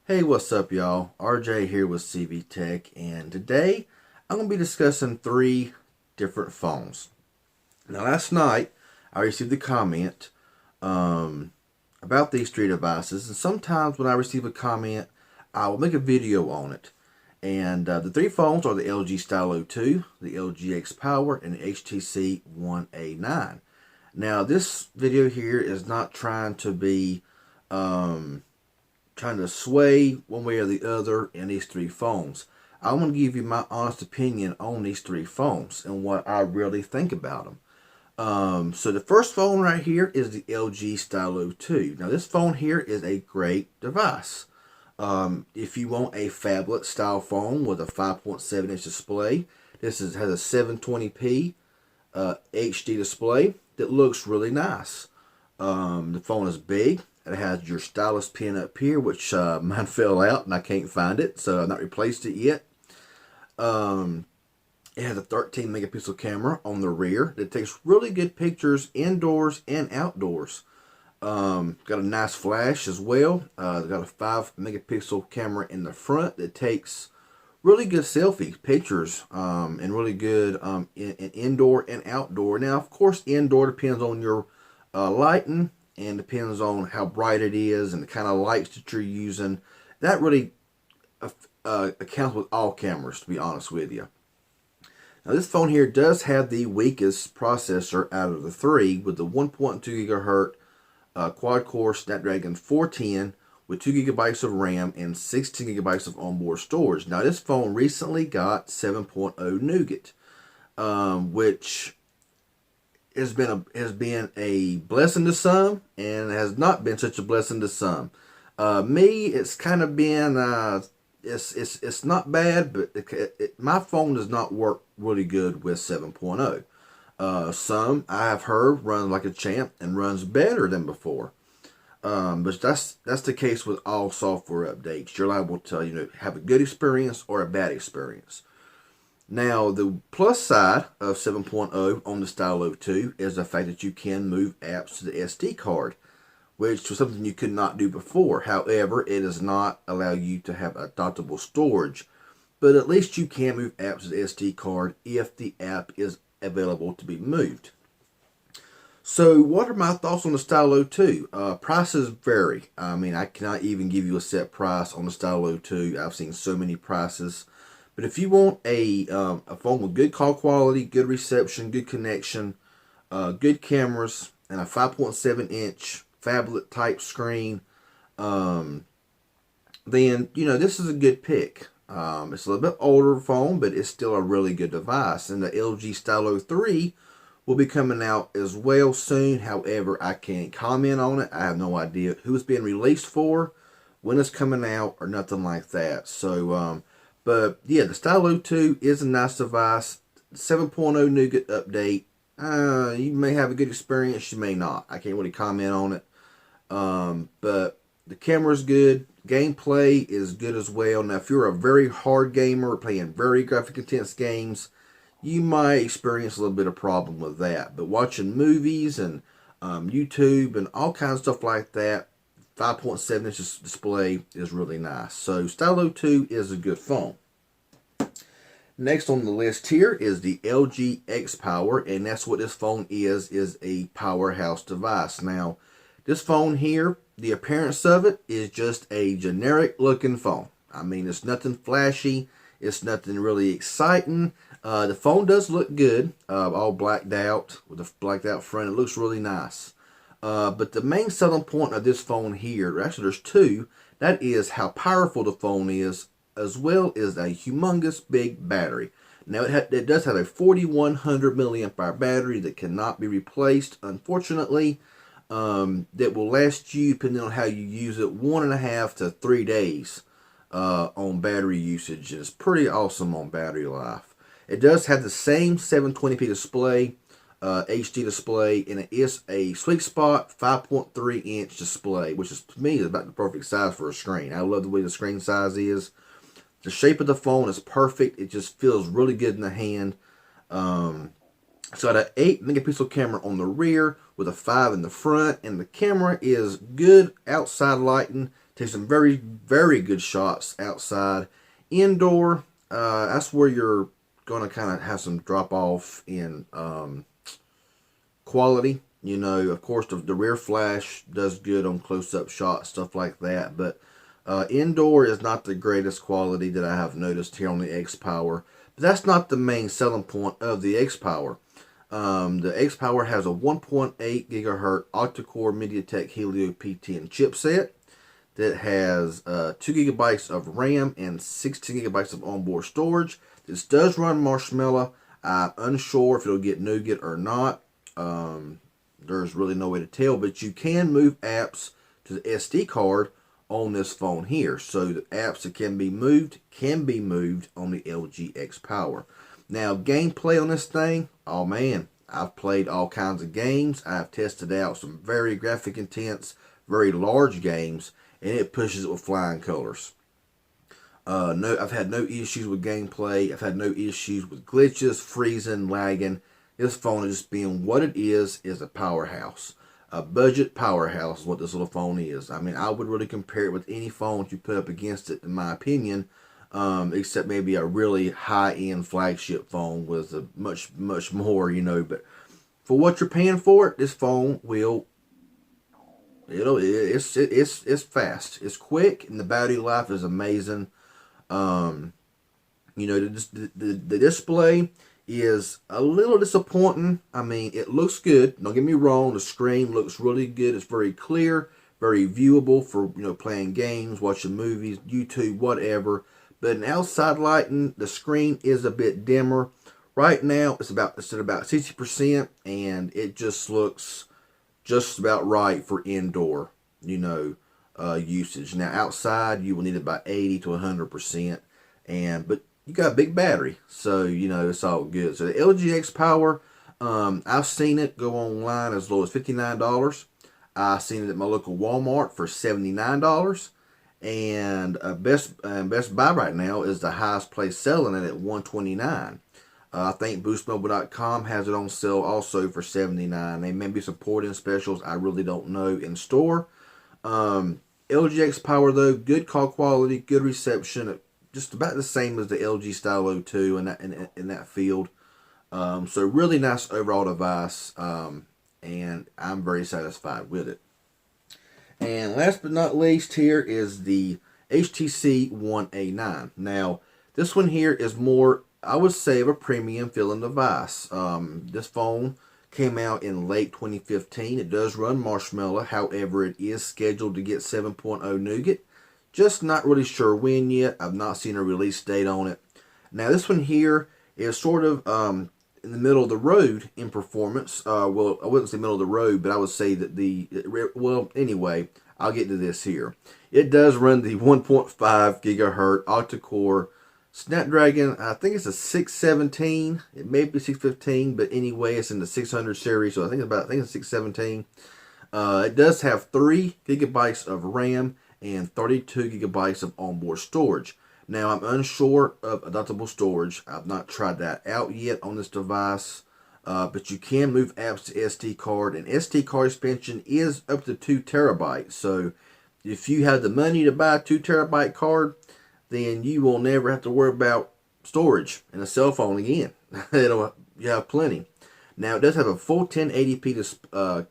Hey, what's up, y'all? RJ here with CV Tech, and today I'm going to be discussing three different phones. Now, last night I received a comment um, about these three devices, and sometimes when I receive a comment, I will make a video on it. And the three phones are the LG Stylo 2, the LG X Power, and the HTC One A9. Now, this video here is not trying to sway one way or the other in these three phones. I'm going to give you my honest opinion on these three phones and what I really think about them. So the first phone right here is the LG Stylo 2. Now this phone here is a great device. If you want a phablet style phone with a 5.7 inch display, has a 720p HD display that looks really nice. The phone is big. It has your stylus pin up here, which mine fell out and I can't find it, so I've not replaced it yet. It has a 13 megapixel camera on the rear that takes really good pictures indoors and outdoors. Got a nice flash as well. Got a 5 megapixel camera in the front that takes really good selfie pictures and really good in indoor and outdoor. Now, of course, indoor depends on your lighting and depends on how bright it is and the kind of lights that you're using. That really accounts with all cameras, to be honest with you. Now, this phone here does have the weakest processor out of the three with the 1.2 gigahertz quad-core Snapdragon 410 with 2 gigabytes of RAM and 16 gigabytes of onboard storage. Now, this phone recently got 7.0 Nougat, which has been a blessing to some and has not been such a blessing to some. Me, it's kind of been it's not bad, but my phone does not work really good with 7.0. Some I have heard run like a champ and runs better than before. But that's the case with all software updates. You're liable to have a good experience or a bad experience. Now, the plus side of 7.0 on the Stylo 2 is the fact that you can move apps to the SD card, which was something you could not do before. However, it does not allow you to have adoptable storage, but at least you can move apps to the SD card if the app is available to be moved. So, what are my thoughts on the Stylo 2? Prices vary. I mean, I cannot even give you a set price on the Stylo 2. I've seen so many prices. But if you want a phone with good call quality, good reception, good connection, good cameras, and a 5.7 inch phablet type screen, then this is a good pick. It's a little bit older phone, but it's still a really good device. And the LG Stylo 3 will be coming out as well soon. However, I can't comment on it. I have no idea who it's being released for, when it's coming out, or nothing like that. So, but yeah, the Stylo 2 is a nice device. 7.0 Nougat update. You may have a good experience, you may not. I can't really comment on it. But the camera is good. Gameplay is good as well. Now, if you're a very hard gamer playing very graphic intense games, you might experience a little bit of problem with that. But watching movies and YouTube and all kinds of stuff like that, 5.7 inch display is really nice. So Stylo 2 is a good phone. Next on the list here is the LG X Power, and that's what this phone is a powerhouse device. Now, this phone here, the appearance of it is just a generic looking phone. I mean, it's nothing flashy. It's nothing really exciting. The phone does look good, all blacked out with a blacked out front. It looks really nice. But the main selling point of this phone here, actually there's two, that is how powerful the phone is, as well as a humongous big battery. Now it does have a 4100 milliamp hour battery that cannot be replaced, unfortunately. That will last you, depending on how you use it, 1.5 to 3 days on battery usage. It's pretty awesome on battery life. It does have the same 720p display, HD display, and it is a sweet spot 5.3 inch display, which is, to me, is about the perfect size for a screen. I love the way the screen size is. The shape of the phone is perfect. It just feels really good in the hand. It's got an 8 megapixel camera on the rear with a 5 in the front, and the camera is good outside lighting, Takes some very, very good shots outside. Indoor, that's where you're going to kind of have some drop off in quality. You know, of course, the rear flash does good on close-up shots, stuff like that. But indoor is not the greatest quality that I have noticed here on the X-Power. But that's not the main selling point of the X-Power. The X-Power has a 1.8 gigahertz octa-core MediaTek Helio P10 chipset that has 2 gigabytes of RAM and 16 gigabytes of onboard storage. This does run Marshmallow. I'm unsure if it'll get Nougat or not. There's really no way to tell, but you can move apps to the SD card on this phone here. So the apps that can be moved on the LG X-Power. Now, gameplay on this thing, oh man, I've played all kinds of games. I've tested out some very graphic intense, very large games, and it pushes it with flying colors. No, I've had no issues with gameplay. I've had no issues with glitches, freezing, lagging. This phone is just being what it is a powerhouse. A budget powerhouse is what this little phone is. I mean, I would really compare it with any phone you put up against it, in my opinion, except maybe a really high-end flagship phone with a much, much more, you know. But for what you're paying for it, this phone it's fast, it's quick, and the battery life is amazing. You know, the display is a little disappointing. I mean, it looks good. Don't get me wrong. The screen looks really good. It's very clear, very viewable for, you know, playing games, watching movies, YouTube, whatever. But in outside lighting, the screen is a bit dimmer. Right now, it's at about 60%, and it just looks just about right for indoor, you know, usage. Now, outside, you will need about 80 to 100%, but you got a big battery, so, you know, it's all good. So the LG X-Power, I've seen it go online as low as $59. I've seen it at my local Walmart for $79. And Best Buy right now is the highest place selling it at $129. I think BoostMobile.com has it on sale also for $79. They may be supporting specials. I really don't know in store. LG X-Power, though, good call quality, good reception, just about the same as the LG Stylo 2 in that field. So really nice overall device, and I'm very satisfied with it. And last but not least here is the HTC One A9. Now, this one here is more, I would say, of a premium feeling device. This phone came out in late 2015. It does run Marshmallow. However, it is scheduled to get 7.0 Nougat. Just not really sure when yet. I've not seen a release date on it. Now, this one here is sort of in the middle of the road in performance. Well, I wouldn't say middle of the road, but I would say that well, anyway, I'll get to this here. It does run the 1.5 gigahertz octa-core Snapdragon. I think it's a 617. It may be 615, but anyway, it's in the 600 series, so I think it's 617. It does have 3 gigabytes of RAM and 32 gigabytes of onboard storage. Now, I'm unsure of adaptable storage. I've not tried that out yet on this device, but you can move apps to SD card, and SD card expansion is up to 2 terabytes. So if you have the money to buy a 2 terabyte card, then you will never have to worry about storage in a cell phone again. You have plenty. Now, it does have a full 1080p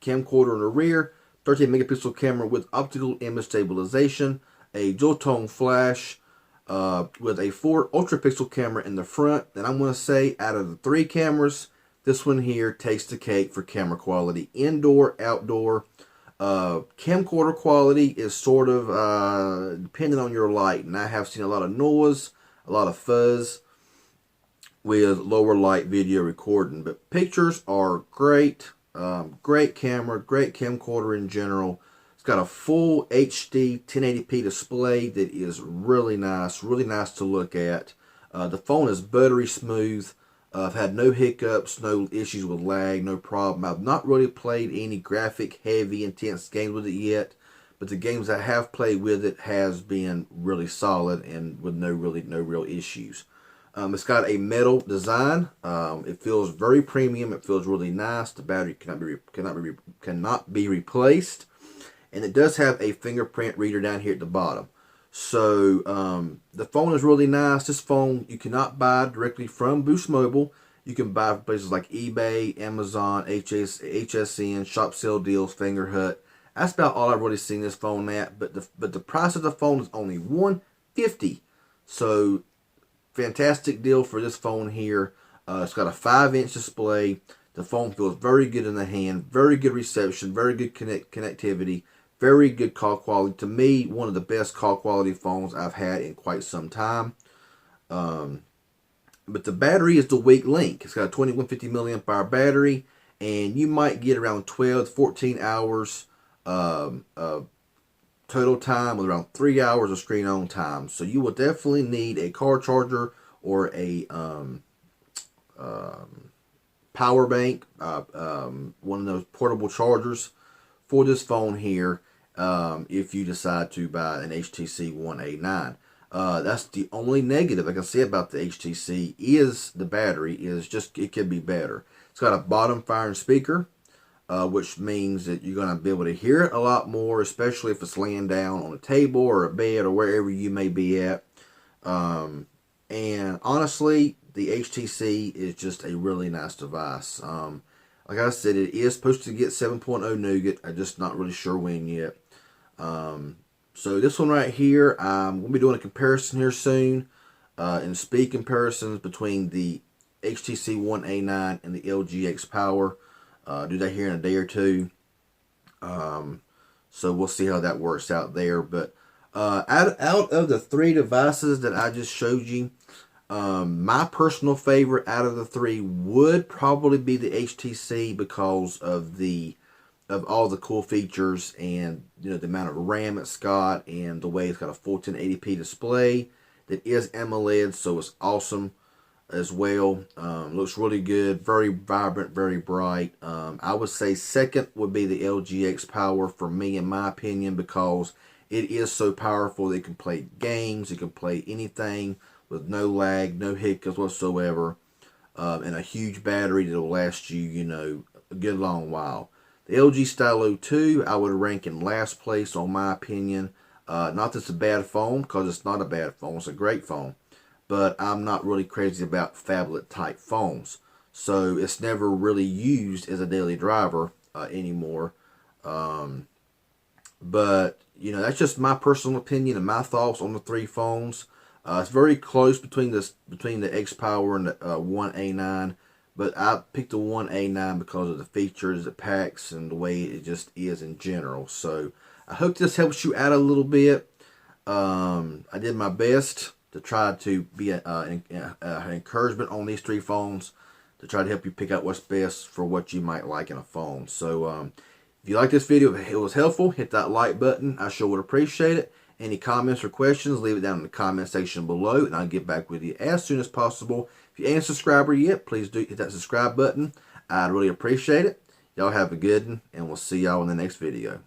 camcorder in the rear, 13 megapixel camera with optical image stabilization, a dual tone flash, with a 4 ultra pixel camera in the front. And I'm going to say, out of the 3 cameras, this one here takes the cake for camera quality. Indoor, outdoor. Camcorder quality is sort of dependent on your light. And I have seen a lot of noise, a lot of fuzz with lower light video recording. But pictures are great. Great camera, great camcorder in general. It's got a full HD 1080p display that is really nice to look at. The phone is buttery smooth. I've had no hiccups, no issues with lag, no problem. I've not really played any graphic, heavy, intense games with it yet, but the games I have played with it has been really solid and with no real issues. It's got a metal design. It feels very premium. It feels really nice. The battery cannot be replaced. and it does have a fingerprint reader down here at the bottom. So the phone is really nice. This phone you cannot buy directly from Boost Mobile. You can buy from places like eBay, Amazon, HSN, Shop Sale Deals, Fingerhut. That's about all I've really seen this phone at. But the price of the phone is only $150. So fantastic deal for this phone here. It's got a 5-inch display. The phone feels very good in the hand. Very good reception. Very good connectivity. Very good call quality. To me, one of the best call quality phones I've had in quite some time. But the battery is the weak link. It's got a 2150 milliamp hour battery, and you might get around 12 to 14 hours of total time with around 3 hours of screen on time. So you will definitely need a car charger or a power bank, one of those portable chargers for this phone here if you decide to buy an HTC One A9. That's the only negative I can say about the HTC is the battery is just, it could be better. It's got a bottom firing speaker, which means that you're going to be able to hear it a lot more, especially if it's laying down on a table or a bed or wherever you may be at. And honestly, the HTC is just a really nice device. Like I said, it is supposed to get 7.0 Nougat. I'm just not really sure when yet. So this one right here, we'll be doing a comparison here soon, and speed comparisons between the HTC One A9 and the LG X Power. Do that here in a day or two. So we'll see how that works out there. But out of the three devices that I just showed you, my personal favorite out of the three would probably be the HTC because of all the cool features and the amount of RAM it's got and the way it's got a full 1080p display that is AMOLED, so it's awesome as well. Looks really good, very vibrant, very bright. I would say second would be the LG X Power for me, in my opinion, because it is so powerful. It can play games, it can play anything with no lag, no hiccups whatsoever, and a huge battery that will last you, a good long while. The LG Stylo 2, I would rank in last place on my opinion. Not that it's a bad phone, because it's not a bad phone. It's a great phone. But I'm not really crazy about phablet type phones. So it's never really used as a daily driver anymore. But, that's just my personal opinion and my thoughts on the three phones. It's very close between the X Power and the One A9. But I picked the One A9 because of the features it packs and the way it just is in general. So I hope this helps you out a little bit. I did my best to try to be an encouragement on these three phones to try to help you pick out what's best for what you might like in a phone. So if you like this video, if it was helpful, hit that like button. I sure would appreciate it. Any comments or questions, leave it down in the comment section below, and I'll get back with you as soon as possible. If you ain't a subscriber yet, please do hit that subscribe button. I'd really appreciate it. Y'all have a good one, and we'll see y'all in the next video.